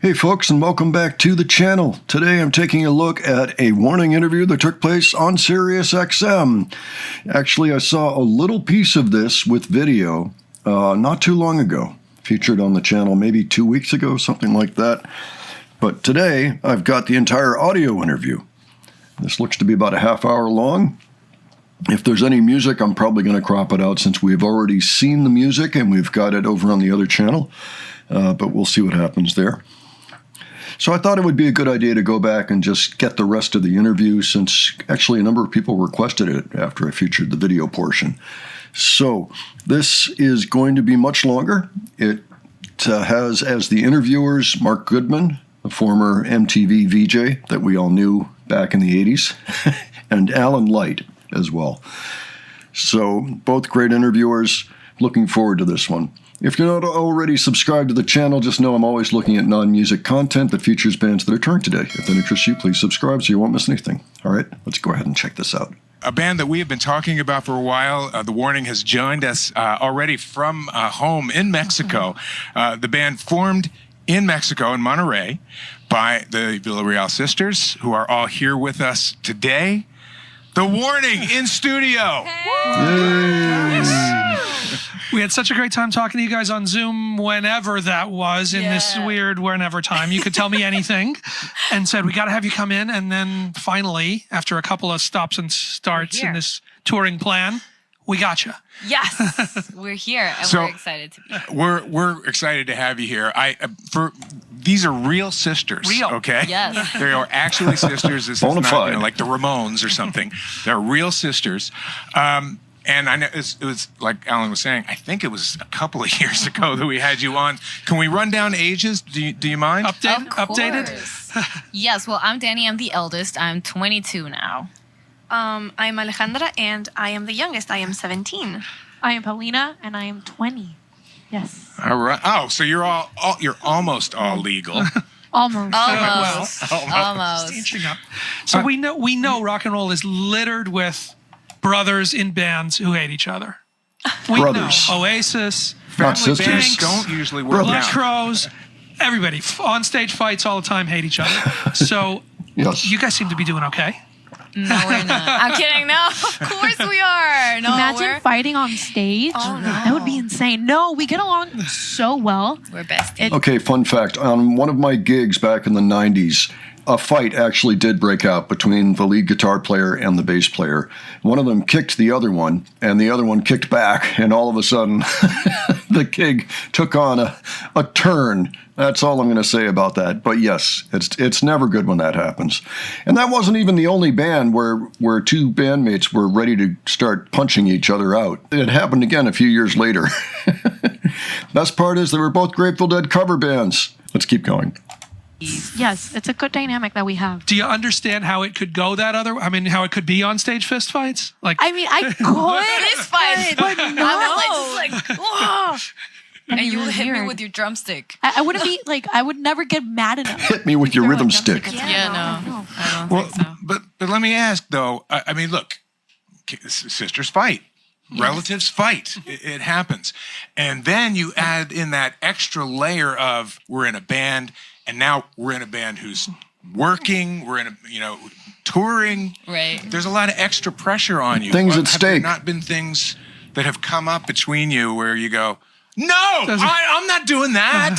Hey folks, and welcome back to the channel. Today I'm taking a look at a warning interview that took place on SiriusXM. Actually, I saw a little piece of this with video not too long ago, featured on the channel maybe 2 weeks ago, something like that. But today I've got the entire audio interview. This looks to be about a half hour long. If there's any music, I'm probably going to crop it out since we've already seen the music and we've got it over on the other channel. But we'll see what happens there. So I thought it would be a good idea to go back and just get the rest of the interview since actually a number of people requested it after I featured the video portion. So this is going to be much longer. It has as the interviewers Mark Goodman, a former MTV VJ that we all knew back in the 80s, and Alan Light as well. So both great interviewers. Looking forward to this one. If you're not already subscribed to the channel, just know I'm always looking at non-music content that features bands that are touring today. If that interests you, please subscribe so you won't miss anything. All right, let's go ahead and check this out. A band that we have been talking about for a while, The Warning, has joined us already from home in Mexico. The band formed in Mexico, in Monterrey, by the Villarreal sisters, who are all here with us today. The Warning in studio. We had such a great time talking to you guys on Zoom whenever that was in this weird whenever time. You could tell me anything and said, we got to have you come in. And then finally, after a couple of stops and starts in this touring plan, we got you. Yes, we're here and we're excited to be here. We're excited to have you here. These are real sisters, okay? Yes. They are actually sisters. This is not like the Ramones or something. They're real sisters. And I know it was like Alan was saying, I think it was a couple of years ago that we had you on. Can we run down ages? Do you mind? Updated? Yes, well, I'm Danny. I'm the eldest. I'm 22 now. I'm Alejandra, and I am the youngest. I am 17. I am Paulina, and I am 20. Yes. All right. Oh, so you're almost all legal. Almost. Almost. Inching up. So we know rock and roll is littered with brothers in bands who hate each other. We Brothers. know Oasis, Not sisters. Banks, don't usually work Blood out. Crows, everybody on stage fights all the time, hate each other. So you guys seem to be doing okay. No, we're not. I'm kidding. No, of course we are. No, Imagine fighting on stage. Oh, no. That would be insane. No, we get along so well. We're besties. Okay, fun fact. On one of my gigs back in the 90s, a fight actually did break out between the lead guitar player and the bass player. One of them kicked the other one, and the other one kicked back, and all of a sudden, the gig took on a turn. That's all I'm going to say about that. But yes, it's never good when that happens. And that wasn't even the only band where two bandmates were ready to start punching each other out. It happened again a few years later. Best part is they were both Grateful Dead cover bands. Let's keep going. Yes, it's a good dynamic that we have. Do you understand how it could go how it could be on stage fist fights? Like, I mean, I could. Fist fights. But no. I was like, whoa. And you would hit me weird. with your drumstick. I wouldn't be like, I would never get mad enough. Hit me with your rhythm stick. Yeah, no. I don't Well, think so. but let me ask though. I mean, look, sisters fight. Relatives fight. It happens. And then you add in that extra layer of we're in a band, and now we're in a band who's working, we're in a, touring. Right. There's a lot of extra pressure on you. Things at Have there stake. not been things that have come up between you where you go, no, I'm not doing that.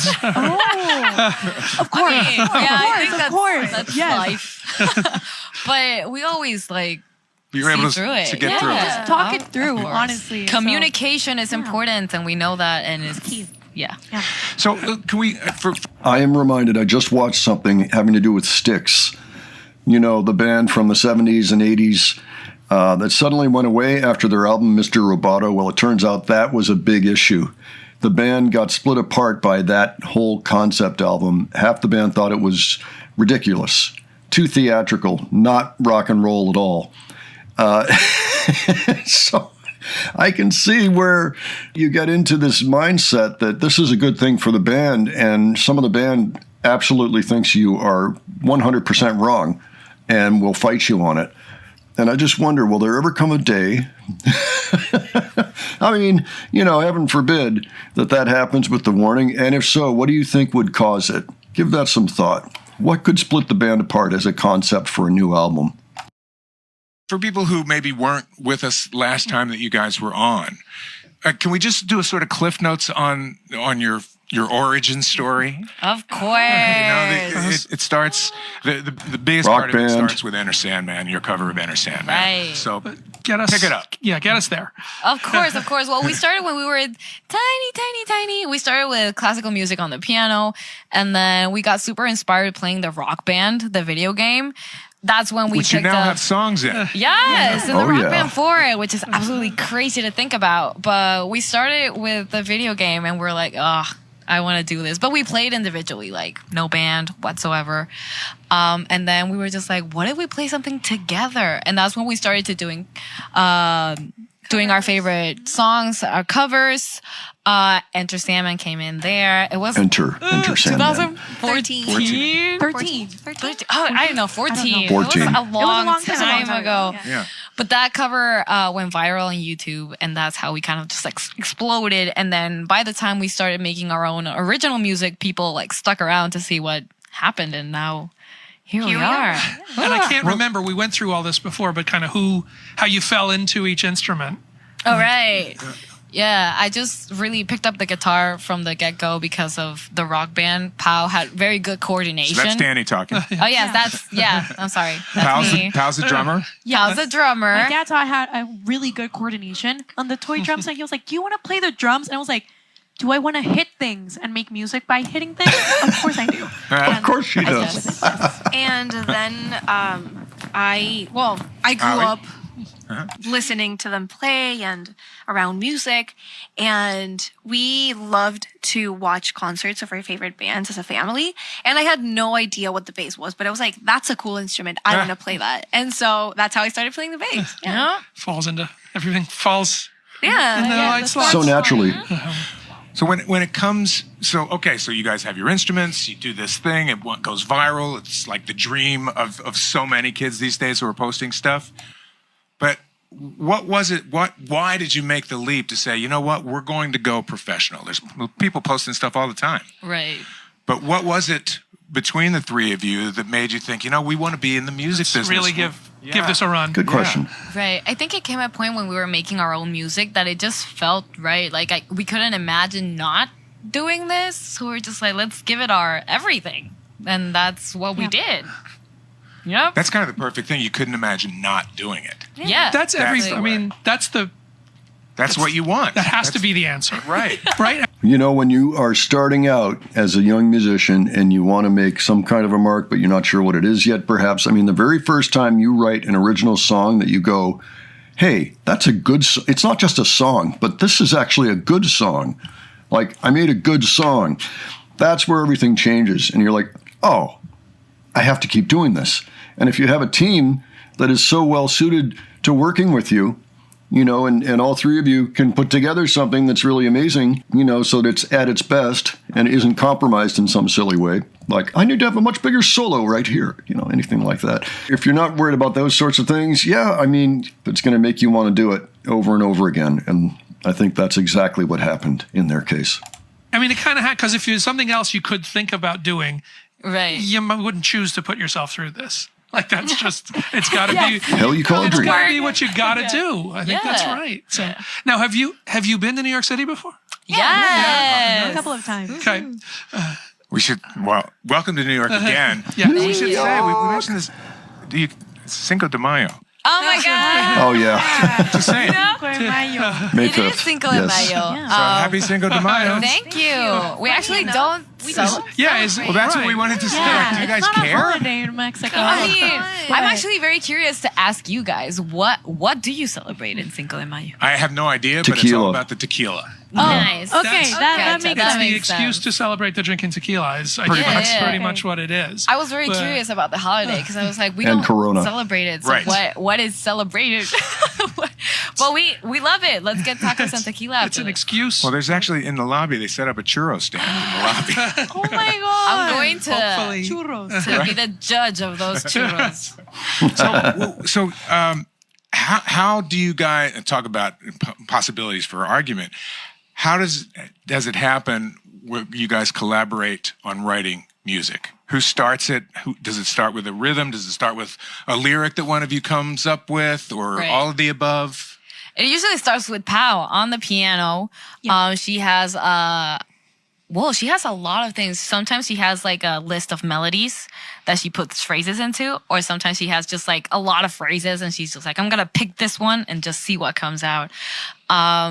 Of course. I think that's Yes. life. But we always You're able through it. to get through it. Just talk it Of through, course. honestly. Communication is important, and we know that, and it's key. Yeah. So can we, I am reminded I just watched something having to do with Styx. The band from the 70s and 80s that suddenly went away after their album Mr. Roboto. Well, it turns out that was a big issue. The band got split apart by that whole concept album. Half the band thought it was ridiculous, too theatrical, not rock and roll at all. So I can see where you get into this mindset that this is a good thing for the band, and some of the band absolutely thinks you are 100% wrong and will fight you on it. And I just wonder, will there ever come a day, I mean, heaven forbid that happens with The Warning, and if so, what do you think would cause it? Give that some thought. What could split the band apart as a concept for a new album? For people who maybe weren't with us last time that you guys were on, can we just do a sort of cliff notes on your origin story? Of course. It starts, the biggest Rock part of it band. starts with Enter Sandman, your cover of Enter Sandman. Right. So Get us, pick it up. Yeah, get us there. Of course. Well, we started when we were tiny. We started with classical music on the piano, and then we got super inspired playing the Rock Band, the video game. That's when we Which you picked now up. have songs in. Yes, and the Oh, Rock yeah. Band 4, which is absolutely crazy to think about. But we started with the video game, and we're like, I want to do this. But we played individually, like no band whatsoever. And then we were just like, what if we play something together? And that's when we started to doing our favorite songs, our covers. Enter Sandman came in there. It was Enter Sandman. 2014. 13. Oh, I don't know, 14. 14. It was a long long time ago. Yeah. But that cover went viral on YouTube, and that's how we kind of just like exploded. And then by the time we started making our own original music, people like stuck around to see what happened, and now here we are. And I can't remember, we went through all this before, but kind of how you fell into each instrument. All right. Yeah, I just really picked up the guitar from the get-go because of the Rock Band. Pau had very good coordination. So that's Danny talking. Oh, yes, I'm sorry. That's me. Pal's the drummer. Pau's the drummer. My dad thought I had a really good coordination on the toy drums, and he was like, "Do you want to play the drums?" And I was like, "Do I want to hit things and make music by hitting things?" Of course I do. Of course she I does. guess. And then I grew up listening to them play and around music, and we loved to watch concerts of our favorite bands as a family. And I had no idea what the bass was, but I was like, that's a cool instrument. I want to play that. And so that's how I started playing the bass. Yeah. Falls into everything, falls Yeah. in the right that's slots. So naturally. So when it comes, so you guys have your instruments, you do this thing, it goes viral. It's like the dream of so many kids these days who are posting stuff. But what was it? Why did you make the leap to say, you know what, we're going to go professional? There's people posting stuff all the time. Right. But what was it between the three of you that made you think, we want to be in the music business? Really give this a run. Good question. Right. I think it came at a point when we were making our own music that it just felt right. Like we couldn't imagine not doing this. So we're just like, let's give it our everything. And that's what we did. Yep. That's kind of the perfect thing. You couldn't imagine not doing it. Yeah. That's That's what you want. that has to be the answer. Right. Right? When you are starting out as a young musician and you want to make some kind of a mark, but you're not sure what it is yet, perhaps, the very first time you write an original song that you go, hey, that's a good song. It's not just a song, but this is actually a good song. Like, I made a good song. That's where everything changes. And you're like, oh, I have to keep doing this. And if you have a team that is so well suited to working with you, and all three of you can put together something that's really amazing, so that it's at its best and isn't compromised in some silly way. Like, I need to have a much bigger solo right here, anything like that. If you're not worried about those sorts of things, it's going to make you want to do it over and over again. And I think that's exactly what happened in their case. It kind of had, because if there's something else you could think about doing, right. you wouldn't choose to put yourself through this. Like, that's just, it's got to be. Hell, you call it a It's dream. got to be what you got to do. I think that's right. So now, have you been to New York City before? Yes. A couple of times. Okay. We should, welcome to New York again. Yeah. We should say, we mentioned this, Cinco de Mayo. Oh my God. Oh, yeah. Just saying. May It is 5th. Cinco de Yes. Mayo. Yeah. So happy Cinco de Mayo. Thank you. We actually don't. Well, that's what we wanted to say. Yeah, Do you guys it's not care? a holiday in Mexico. I mean, I'm actually very curious to ask you guys, what do you celebrate in Cinco de Mayo? I have no idea, but it's Tequila. all about the tequila. Nice. Okay, That's- that Gotcha. makes That's sense. the makes excuse sense. to celebrate the drinking tequila. Is I Pretty think much. that's pretty Yeah. much what it is. I was very But- curious about the holiday because I was like, we And don't Corona. celebrate it. So Right. what is celebrated? But we love it. Let's get tacos and tequila It's after an this. excuse. Well, there's actually, in the lobby, they set up a churro stand in the lobby. Oh my god. I'm going to Hopefully. Churros. be the judge of those churros. So, how do you guys talk about possibilities for argument? How does it happen where you guys collaborate on writing music? Who starts it? Does it start with a rhythm? Does it start with a lyric that one of you comes up with, or all of the above? It usually starts with Pau on the piano. Yeah. She has she has a lot of things. Sometimes she has like a list of melodies that she puts phrases into, or sometimes she has just like a lot of phrases and she's just like, I'm gonna pick this one and just see what comes out.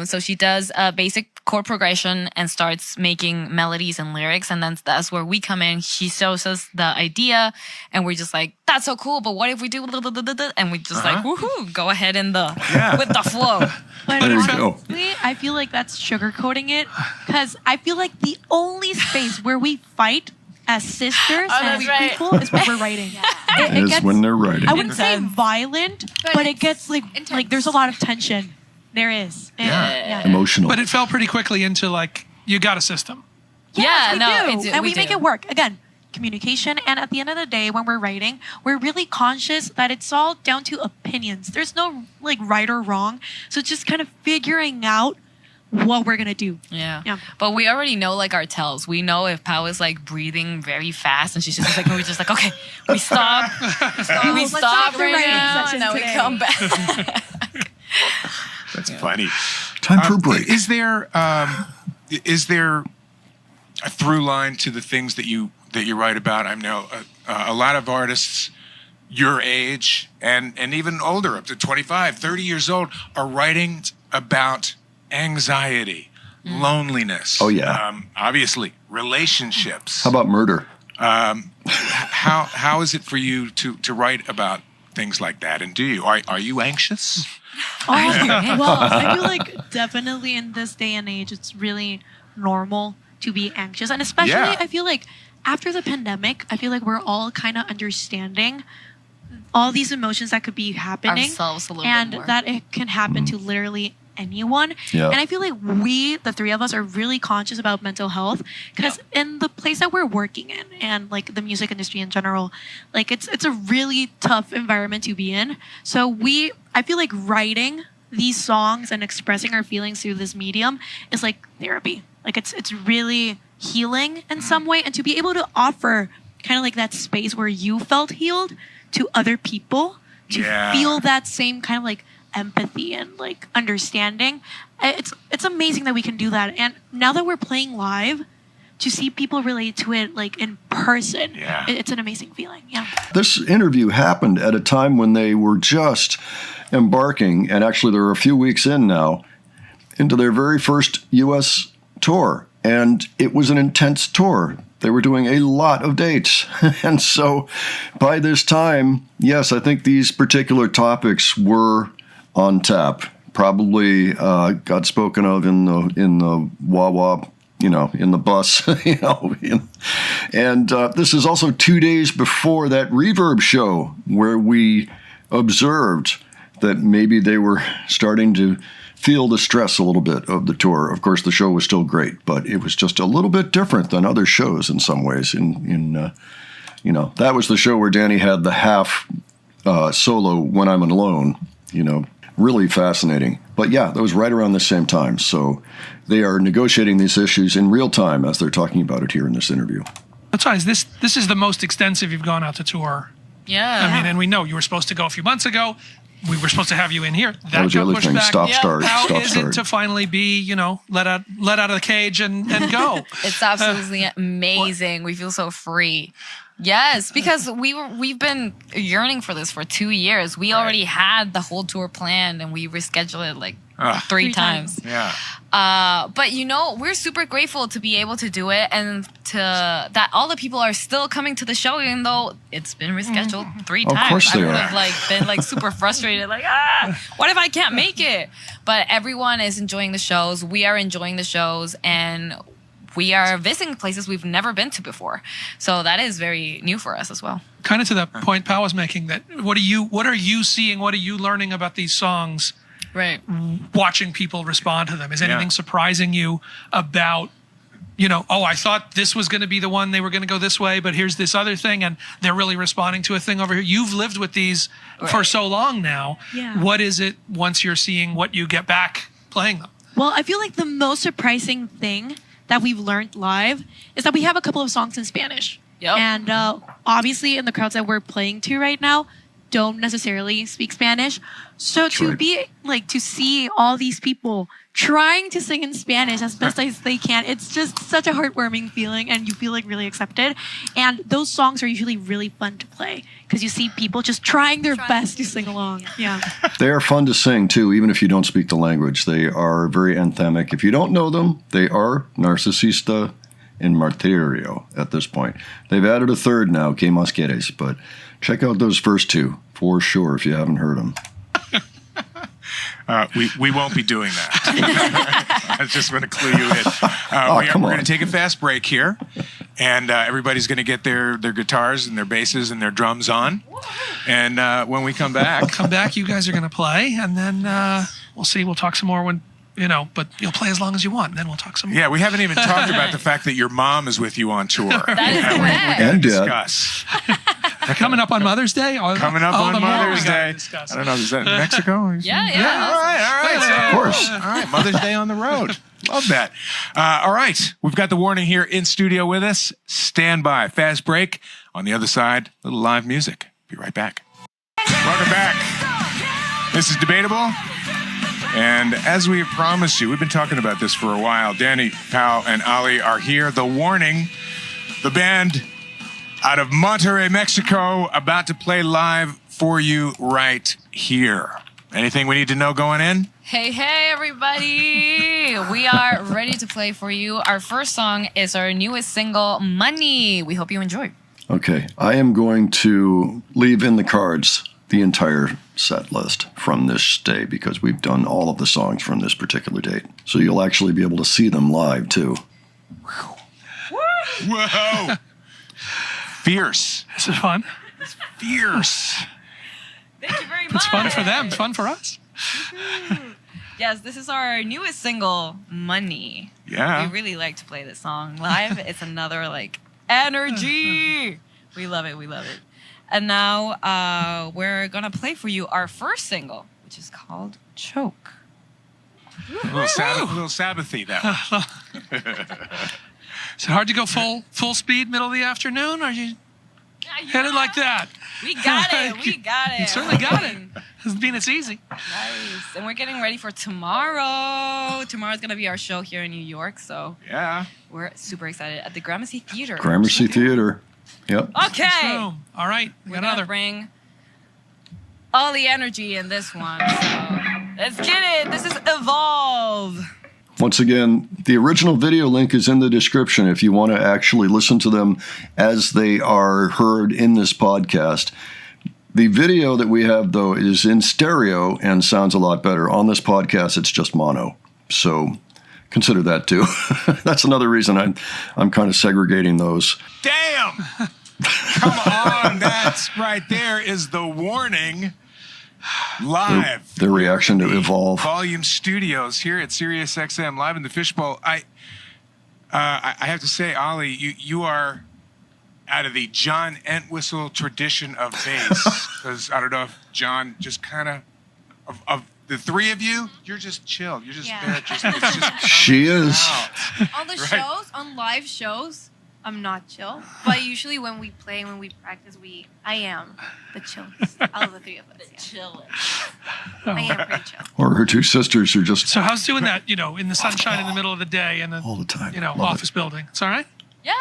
So she does a basic chord progression and starts making melodies and lyrics, and then that's where we come in. She shows us the idea and we're just like, that's so cool, but what if we do and we just like, woohoo, go ahead with the flow. But There you go. honestly, I feel like that's sugarcoating it, because I feel like the only space where we fight as sisters and that's right. people is when we're writing. It Is gets, when they're writing. I wouldn't say Intense. violent, but it gets like there's a lot of tension. There is. Yeah. Emotional. But it fell pretty quickly into like, you got a system. Yeah, we no, do. And we make do. it work. Again, communication. And at the end of the day, when we're writing, we're really conscious that it's all down to opinions. There's no like right or wrong. So it's just kind of figuring out what we're going to do. Yeah. Yeah. But we already know like our tells. We know if Pau is like breathing very fast and she's just like, we're just like, okay, we stop. we Let's stop stop the right writing now, session and then we today. come back. That's funny. Time for a break. Is there a through line to the things that you write about? I know a lot of artists your age and even older, up to 25, 30 years old, are writing about anxiety, loneliness. Oh, yeah. Obviously, relationships. How about murder? How is it for you to write about things like that? And are you anxious? Oh, well, I feel like definitely in this day and age, it's really normal to be anxious. And especially, I feel like after the pandemic, I feel like we're all kind of understanding all these emotions that could be happening. Ourselves a little and bit more. that it can happen to literally anyone. Yeah. And I feel like we, the three of us, are really conscious about mental health, because in the place that we're working in and like the music industry in general, like it's a really tough environment to be in. So I feel like writing these songs and expressing our feelings through this medium is like therapy. Like it's really healing in some way, and to be able to offer kind of like that space where you felt healed to other people, to feel that same kind of like empathy and like understanding. It's amazing that we can do that. And now that we're playing live, to see people relate to it like in person, it's an amazing feeling. Yeah. This interview happened at a time when they were just embarking, and actually they're a few weeks in now, into their very first U.S. tour. And it was an intense tour. They were doing a lot of dates. And so by this time, yes, I think these particular topics were on tap. Probably got spoken of in the wah-wah, in the bus, And this is also 2 days before that Reverb show where we observed that maybe they were starting to feel the stress a little bit of the tour. Of course, the show was still great, but it was just a little bit different than other shows in some ways. That was the show where Danny had the half solo When I'm Alone, really fascinating. But yeah, that was right around the same time. So they are negotiating these issues in real time as they're talking about it here in this interview. That's why this is the most extensive you've gone out to tour. Yeah. I mean, and we know you were supposed to go a few months ago. We were supposed to have you in here. That was the got other pushed thing. back. Stop, start. How Stop, is start. it to finally be, let out of the cage and go? It's absolutely amazing. We feel so free. Yes, because we've been yearning for this for 2 years. We already had the whole tour planned, and we rescheduled it like three times. Yeah. But we're super grateful to be able to do it, and that all the people are still coming to the show, even though it's been rescheduled 3 times. Of course they I would are. have been super frustrated, what if I can't make it? But everyone is enjoying the shows. We are enjoying the shows, and we are visiting places we've never been to before. So that is very new for us as well. Kind of to the point Pau was making, that what are you seeing? What are you learning about these songs? Right. Watching people respond to them. Is anything surprising you about, I thought this was going to be the one, they were going to go this way, but here's this other thing, and they're really responding to a thing over here. You've lived with these for so long now. Yeah. What is it once you're seeing what you get back playing them? Well, I feel like the most surprising thing that we've learned live is that we have a couple of songs in Spanish. Yep. And obviously, in the crowds that we're playing to right now, don't necessarily speak Spanish. So to see all these people trying to sing in Spanish as best as they can, it's just such a heartwarming feeling, and you feel like really accepted. And those songs are usually really fun to play because you see people just trying their best to sing along. Yeah. They are fun to sing too, even if you don't speak the language. They are very anthemic. If you don't know them, they are Narcisista and Martirio at this point. They've added a third now, Que Mas Quieres, but check out those first two for sure if you haven't heard them. We won't be doing that. I just want to clue you in. We're going to take a fast break here, and everybody's going to get their guitars and their basses and their drums on. And when we come back, you guys are going to play, and then we'll see. We'll talk some more when, but you'll play as long as you want, and then we'll talk some more. Yeah, we haven't even talked about the fact that your mom is with you on tour. That is correct. And discuss. Coming up on Mother's Day? Coming up on Mother's Day. I don't know, is that in Mexico? Yeah. All right. Of course. All right, Mother's Day on the road. Love that. All right, we've got the Warning here in studio with us. Stand by. Fast break. On the other side, a little live music. Be right back. Welcome back. This is Debatable. And as we have promised you, we've been talking about this for a while. Danny, Pal, and Ali are here. The Warning, the band out of Monterrey, Mexico, about to play live for you right here. Anything we need to know going in? Hey, everybody. We are ready to play for you. Our first song is our newest single, Money. We hope you enjoy. Okay, I am going to leave in the cards the entire set list from this day because we've done all of the songs from this particular date. So you'll actually be able to see them live, too. Whoa! Fierce. This is fun. Fierce. Thank you very much. It's fun for them. It's fun for us. Yes, this is our newest single, Money. Yeah. We really like to play this song live. It's another, energy. We love it. And now we're going to play for you our first single, which is called Choke. A little Sabbathy, that one. Is it hard to go full speed middle of the afternoon? Or you headed like that? We got it. You certainly got it. Doesn't mean it's easy. Nice. And we're getting ready for tomorrow. Tomorrow's going to be our show here in New York. So yeah, we're super excited at the Gramercy Theater. Gramercy Theater. Yep. Okay. All right. We're going to bring all the energy in this one. So let's get it. This is Evolve. Once again, the original video link is in the description if you want to actually listen to them as they are heard in this podcast. The video that we have, though, is in stereo and sounds a lot better. On this podcast, it's just mono. So consider that, too. That's another reason I'm kind of segregating those. Damn! Come on, that's right there is The Warning. Live. Their reaction to Evolve. Volume Studios here at SiriusXM, live in the Fishbowl. I have to say, Ali, you are out of the John Entwistle tradition of bass. Because I don't know if John just kind of the three of you, you're just chill. You're just there. It's just she is. On the shows, on live shows, I'm not chill. But usually when we play, when we practice, I am the chillest out of the three of us. The chillest. I am pretty chill. Or her two sisters are just So how's doing that, in the sunshine in the middle of the day in all the time. office building? It's all right? Yeah.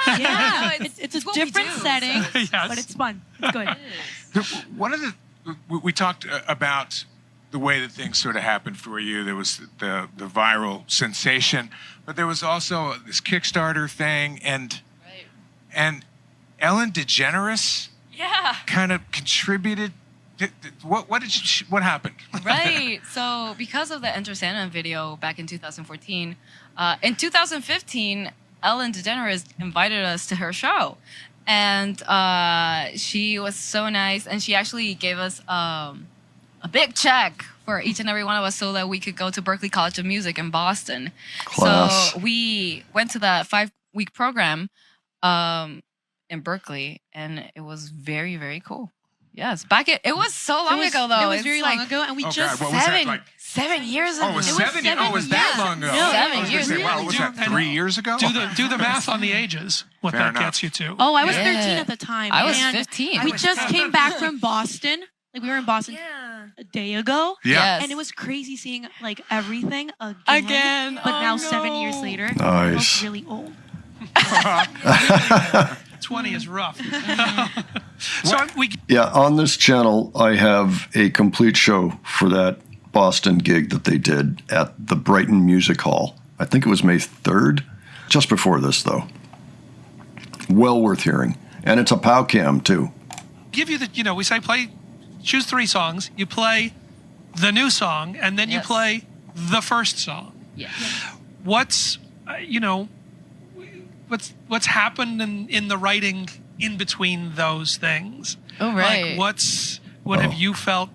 It's a what we different do, setting, so Yes. but it's fun. It's good. One of we talked about the way that things sort of happened for you. There was the viral sensation, but there was also this Kickstarter thing, and Ellen DeGeneres kind of contributed. What happened? Right. So because of the Enter Sandman video back in 2014, in 2015, Ellen DeGeneres invited us to her show. And she was so nice. And she actually gave us a big check for each and every one of us so that we could go to Berklee College of Music in Boston. Class. So we went to that 5-week program in Berklee, and it was very, very cool. Yes, it was so long ago though. It was It's very like long ago, and we Oh, just God, what was that, like? 7 years ago. Oh, it was It was 7 years. Oh, it was that yeah. long ago. No, 7 I was years gonna say, wow, ago. was that Do- 3 years ago? Do the math on the ages. What Fair that enough. gets you to. Oh, I was Yeah. 13 at the time. I was and 15. We just came back from Boston. Like we were in Boston Yeah. a day ago. Yeah. Yes. And it was crazy seeing like everything again. Again. But Oh, now no. 7 years later, I Nice. felt really old. 20 is rough. So we Yeah, on this channel, I have a complete show for that Boston gig that they did at the Brighton Music Hall. I think it was May 3rd, just before this, though. Well worth hearing. And it's a POW cam, too. give you we say choose 3 songs. You play the new song, and then you Yes. play the first song. Yes. What's what's happened in the writing in between those things? Oh, right. Like what have you felt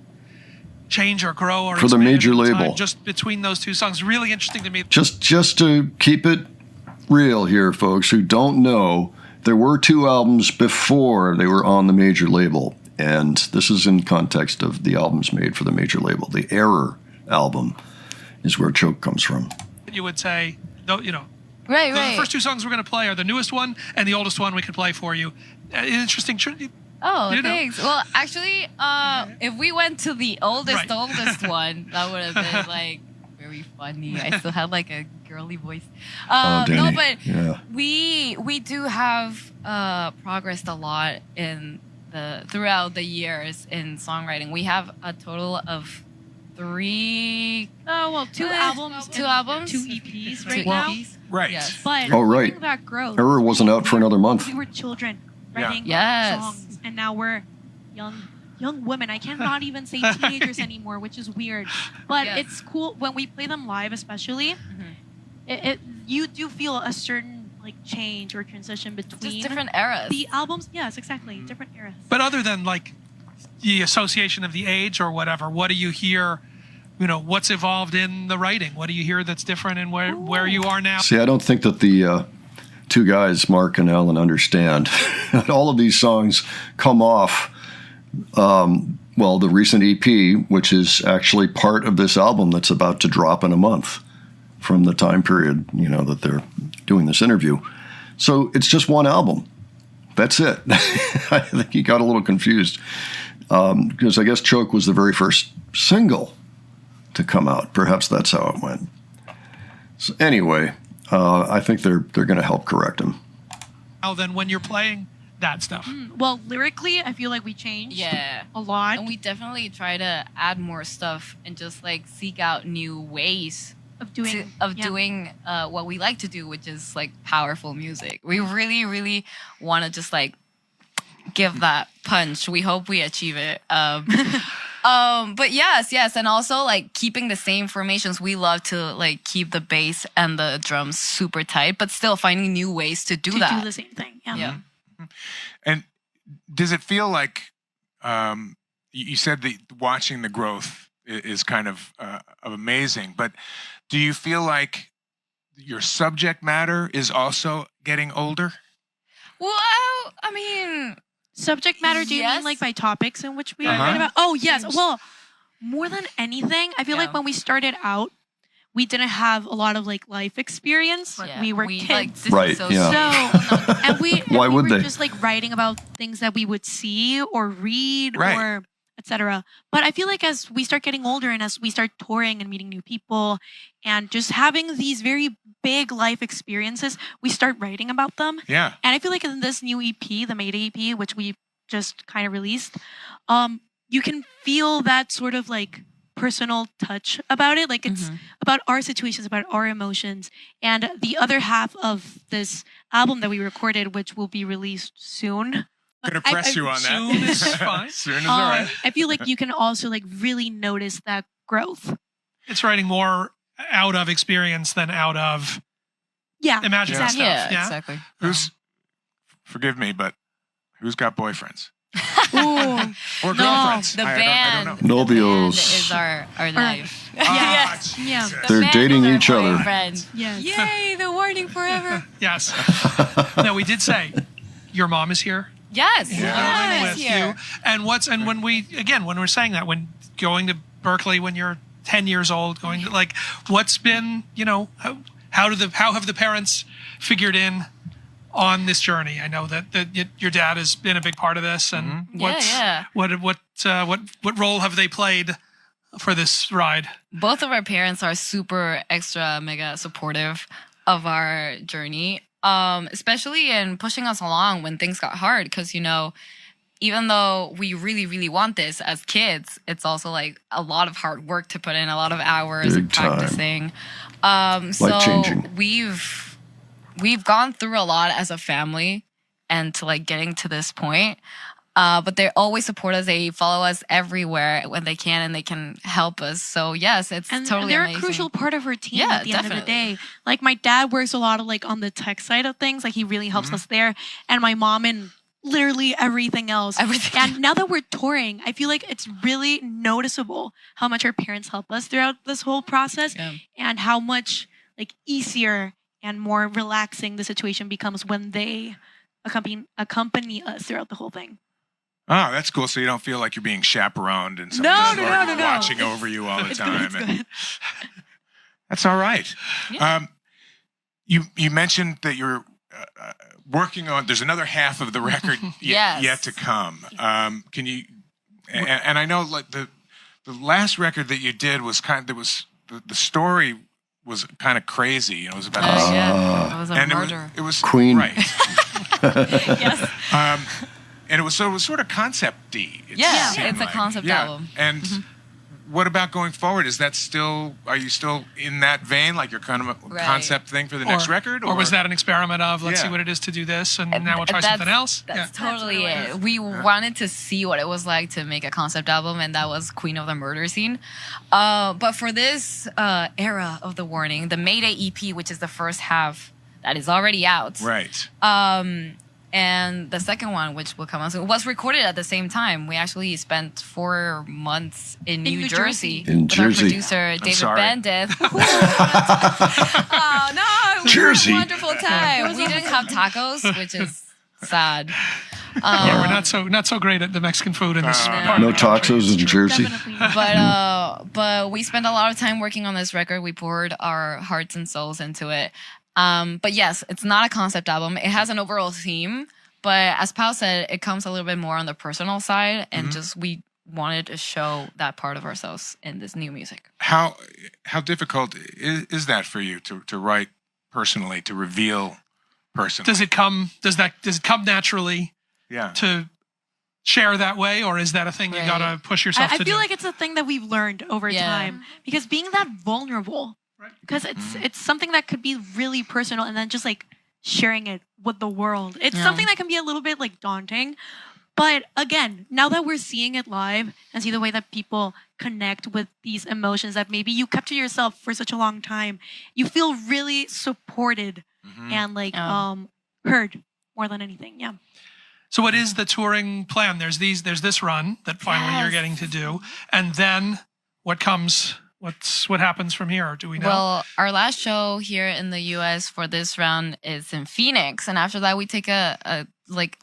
change or grow or For the expand major over time label. just between those 2 songs? Really interesting to me. Just to keep it real here, folks who don't know, there were 2 albums before they were on the major label. And this is in context of the albums made for the major label. The Error album is where Choke comes from. You would say, Right, the right. first 2 songs we're going to play are the newest one and the oldest one we could play for you. Interesting. Oh, you know. thanks. Well, actually, if we went to the oldest one, that would have been like very funny. I still had like a girly voice. Oh, Danny. No, but Yeah. we do have progressed a lot throughout the years in songwriting. We have a total of 3 Oh, well, 2 albums. 2 albums, 2 EPs right 2 now. EPs. Right. Yes. But Oh, right. looking back growth. Error wasn't out for another month. We were children Yeah. writing Yes. songs, and now we're young women. I cannot even say teenagers anymore, which is weird. But Yes. it's cool when we play them live, especially. You do feel a certain like change or transition between Just different eras. the albums. Yes, exactly, different eras. But other than like the association of the age or whatever, what do you hear? What's evolved in the writing? What do you hear that's different in where you are now? See, I don't think that the 2 guys, Mark and Alan, understand that all of these songs come off, the recent EP, which is actually part of this album that's about to drop in a month from the time period, that they're doing this interview. So it's just one album. That's it. I think he got a little confused because I guess Choke was the very first single to come out. Perhaps that's how it went. So anyway, I think they're going to help correct him. Now then, when you're playing that stuff, Well, lyrically, I feel like we changed Yeah. a lot And we definitely try to add more stuff and just like seek out new ways of doing doing what we like to do, which is like powerful music. We really, really want to just like give that punch. We hope we achieve it. But yes, and also like keeping the same formations. We love to like keep the bass and the drums super tight, but still finding new ways to do to that. do the same thing. Yeah. Yeah. And does it feel like you said that watching the growth is kind of amazing, but do you feel like your subject matter is also getting older? Well, I mean, Subject matter, do you Yes. mean like by topics in which we Uh-huh. write about? Oh, yes. Seems- Well, more than anything, I feel Yeah. like when we started out, we didn't have a lot of like life experience. yeah, We were like, kids. this Right, is so yeah. So, and we Why would were they? just like writing about things that we would see or read Right. or etc. But I feel like as we start getting older and as we start touring and meeting new people and just having these very big life experiences, we start writing about them. Yeah. And I feel like in this new EP, the Mayday EP, which we just kind of released, you can feel that sort of like personal touch about it. Like it's about our situations, about our emotions. And the other half of this album that we recorded, which will be released soon. Gonna I- press I- you on that. soon is fine. Soon is all right. I feel like you can also like really notice that growth. It's writing more out of experience than out of Yeah. imaginary Exactly. stuff. yeah, exactly. Who's, forgive me, but who's got boyfriends? Ooh. Or No, girlfriends? The I band, don't know. the band Novios. is our life. Ah, Yes. Yeah. Jesus. They're The band dating is our each other. boyfriend. Yes. Yay, the warning forever. Yes. No, we did say your mom is here. Yes. living with Here. you. And when we're saying that, when going to Berkeley when you're 10 years old, going to, like, what's been, how have the parents figured in on this journey? I know that your dad has been a big part of this, and what role have they played for this ride? Both of our parents are super extra mega supportive of our journey, especially in pushing us along when things got hard, because even though we really, really want this as kids, it's also like a lot of hard work to put in, a lot of hours Big of practicing. Life-changing. We've gone through a lot as a family, and to like getting to this point. But they always support us. They follow us everywhere when they can, and they can help us. So yes, it's totally they're amazing. a crucial part of our team Yeah, at the end of the definitely. day. Like my dad works a lot of like on the tech side of things. Like he really helps us there, and my mom in literally everything else. And now that we're touring, I feel like it's really noticeable how much our parents help us throughout this whole process, and how much like easier and more relaxing the situation becomes when they accompany us throughout the whole thing. Oh, that's cool. So you don't feel like you're being chaperoned and No, somebody's no. watching over you all the time. It's good. That's all right. Yeah. You mentioned that you're working on. There's another half of the record yet to come. Can you? And I know like the last record that you did was the story was kind of crazy. It was about this. It was a And murder. it was Queen. right. Yes. And it was sort of concept-y. Yeah, seemed it's a like. concept Yeah. album. And what about going forward? Are you still in that vein, like your kind of a Right. concept thing for the next record? Or was that an experiment of let's see what it is to do this, and now we'll try something else? That's totally it. We wanted to see what it was like to make a concept album, and that was Queen of the Murder Scene. But for this era of The Warning, the Mayday EP, which is the first half that is already out. Right. And the second one, which will come out soon, was recorded at the same time. We actually spent 4 months in New Jersey with our producer, David sorry. Bandith. Oh, no. Jersey. We had a wonderful time. We didn't have tacos, which is sad. Yeah, we're not so great at the Mexican food in this part. No of the country. tacos in Jersey. Definitely. But we spent a lot of time working on this record. We poured our hearts and souls into it. But yes, it's not a concept album. It has an overall theme, but as Pao said, it comes a little bit more on the personal side, and just we wanted to show that part of ourselves in this new music. How difficult is that for you to write personally, to reveal personally? Does it come naturally Yeah. to share that way, or is that a thing you gotta push yourself I to do? feel like it's a thing that we've learned over Yeah. time, because being that vulnerable, because it's something that could be really personal, and then just like sharing it with the world, it's something that can be a little bit like daunting. But again, now that we're seeing it live and see the way that people connect with these emotions that maybe you kept to yourself for such a long time, you feel really supported and like heard more than anything. Yeah. So what is the touring plan? There's this run that finally you're getting to do, and then what comes? What happens from here? Do we know? Well, our last show here in the U.S. for this round is in Phoenix, and after that we take a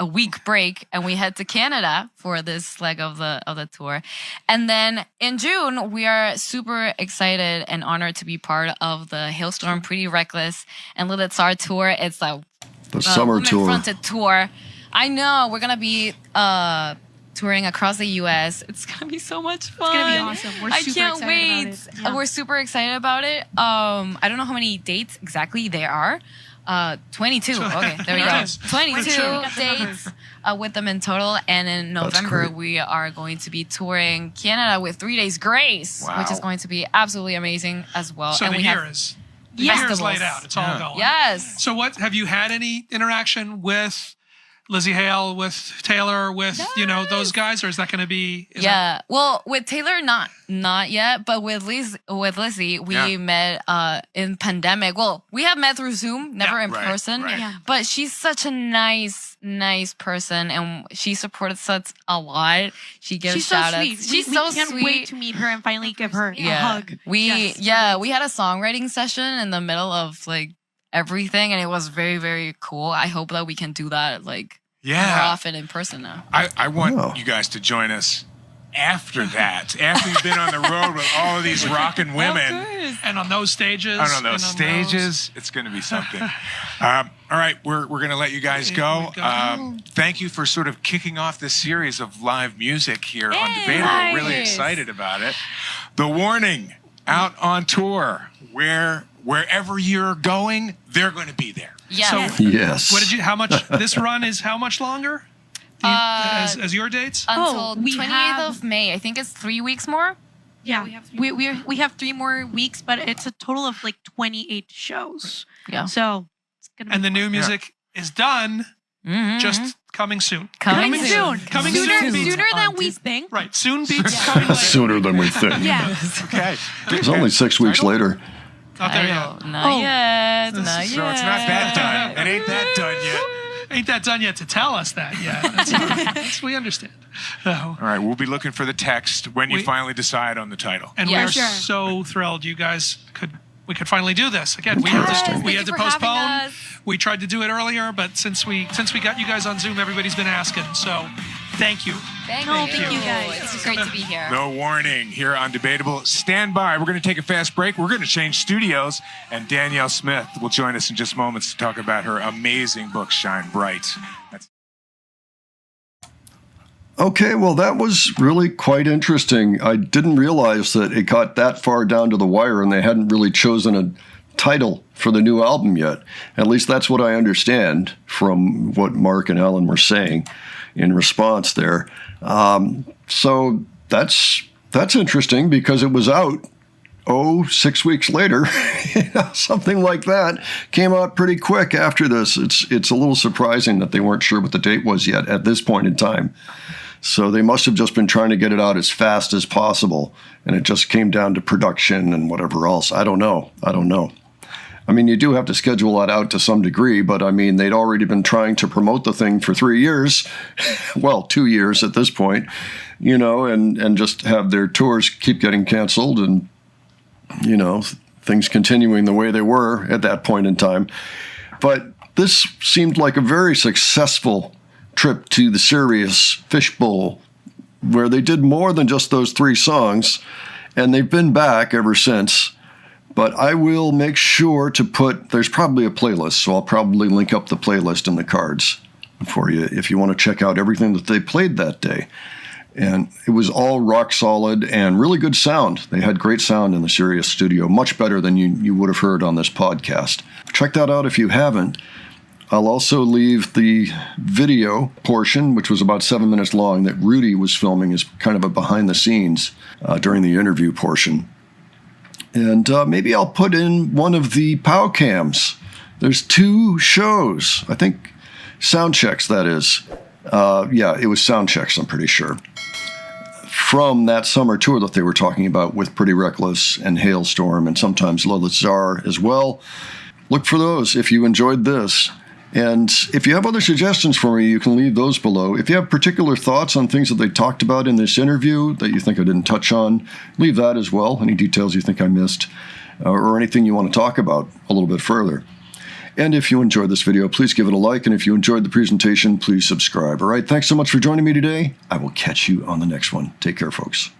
week break and we head to Canada for this leg of the tour. And then in June we are super excited and honored to be part of the Hailstorm, Pretty Reckless, and Lil Tsar tour. It's the summer tour. women-fronted tour. I know we're gonna be touring across the U.S. It's gonna be so much fun. It's gonna be awesome. We're I super can't excited wait. about it. Yeah. We're super excited about it. I don't know how many dates exactly there are. 22. Okay, there we go. Nice. 22 dates with them in total. And in November, great. we are going to be touring Canada with 3 Days Grace, which is going to be absolutely amazing as well. so and the we year have is laid festivals. out. It's all going. Yes. So what have you had any interaction with Lizzie Hale, with Taylor, with those guys, or is that going to be? Well, with Taylor, not yet, but with Lizzie, we met in pandemic. Well, we have met through Zoom, never in person. Right. Yeah. But she's such a nice person, and she supported us a lot. She gives She's so shout sweet. outs. She's we so can't sweet. wait to meet her and finally give her a hug. We Yes. we had a songwriting session in the middle of like everything, and it was very, very cool. I hope that we can do that Yeah. more often in person now. I want you guys to join us after that, after you've been on the road with all of these rockin' women. And on those stages. And on those stages, it's going to be something. All right, we're going to let you guys go. Thank you for sort of kicking off this series of live music here on Debatable. We're really excited about it. The Warning, out on tour. Wherever you're going, they're going to be there. Yeah. So, Yes. how much, this run is how much longer? As your dates? Until we 28th have- of May. I think it's 3 weeks more. Yeah, we have 3 more weeks, but it's a total of like 28 shows. Yeah. So it's gonna. And the new music is done. Just coming soon. Coming soon. Coming sooner, soon beats- sooner than we think. Right. Soon beats coming later. Sooner than we think. Yeah. Okay. It's only 6 weeks later. Not there yet. Not yet. Not yet. So it's not that done. It ain't that done yet. Ain't that done yet to tell us that yet. That's all right. We understand. All right, we'll be looking for the text when you finally decide on the title. And Yeah. we're Sure. so thrilled you guys could finally do this. Again, we had Fantastic. to, we had Thank to you for having postpone. us. We tried to do it earlier, but since we got you guys on Zoom, everybody's been asking. So thank you. Thank you guys. It's great to be here. The Warning here on Debatable. Stand by. We're going to take a fast break. We're going to change studios, and Danielle Smith will join us in just moments to talk about her amazing book, Shine Bright. Okay, well, that was really quite interesting. I didn't realize that it got that far down to the wire and they hadn't really chosen a title for the new album yet. At least that's what I understand from what Mark and Ellen were saying in response there. So that's interesting because it was out, 6 weeks later. Something like that came out pretty quick after this. It's a little surprising that they weren't sure what the date was yet at this point in time. So they must have just been trying to get it out as fast as possible, and it just came down to production and whatever else. I don't know. I mean, you do have to schedule that out to some degree, but I mean, they'd already been trying to promote the thing for 3 years, well, 2 years at this point, and just have their tours keep getting canceled and, things continuing the way they were at that point in time. But this seemed like a very successful trip to the Sirius Fishbowl, where they did more than just those 3 songs, and they've been back ever since. But I will make sure to there's probably a playlist, so I'll probably link up the playlist in the cards for you if you want to check out everything that they played that day. And it was all rock solid and really good sound. They had great sound in the Sirius studio, much better than you would have heard on this podcast. Check that out if you haven't. I'll also leave the video portion, which was about 7 minutes long, that Rudy was filming as kind of a behind the scenes during the interview portion. And maybe I'll put in one of the POW cams. There's 2 shows, I think sound checks, that is. It was sound checks, I'm pretty sure, from that summer tour that they were talking about with Pretty Reckless and Hailstorm and sometimes Lilith Czar as well. Look for those if you enjoyed this. And if you have other suggestions for me, you can leave those below. If you have particular thoughts on things that they talked about in this interview that you think I didn't touch on, leave that as well. Any details you think I missed, or anything you want to talk about a little bit further. And if you enjoyed this video, please give it a like. And if you enjoyed the presentation, please subscribe. All right, thanks so much for joining me today. I will catch you on the next one. Take care, folks.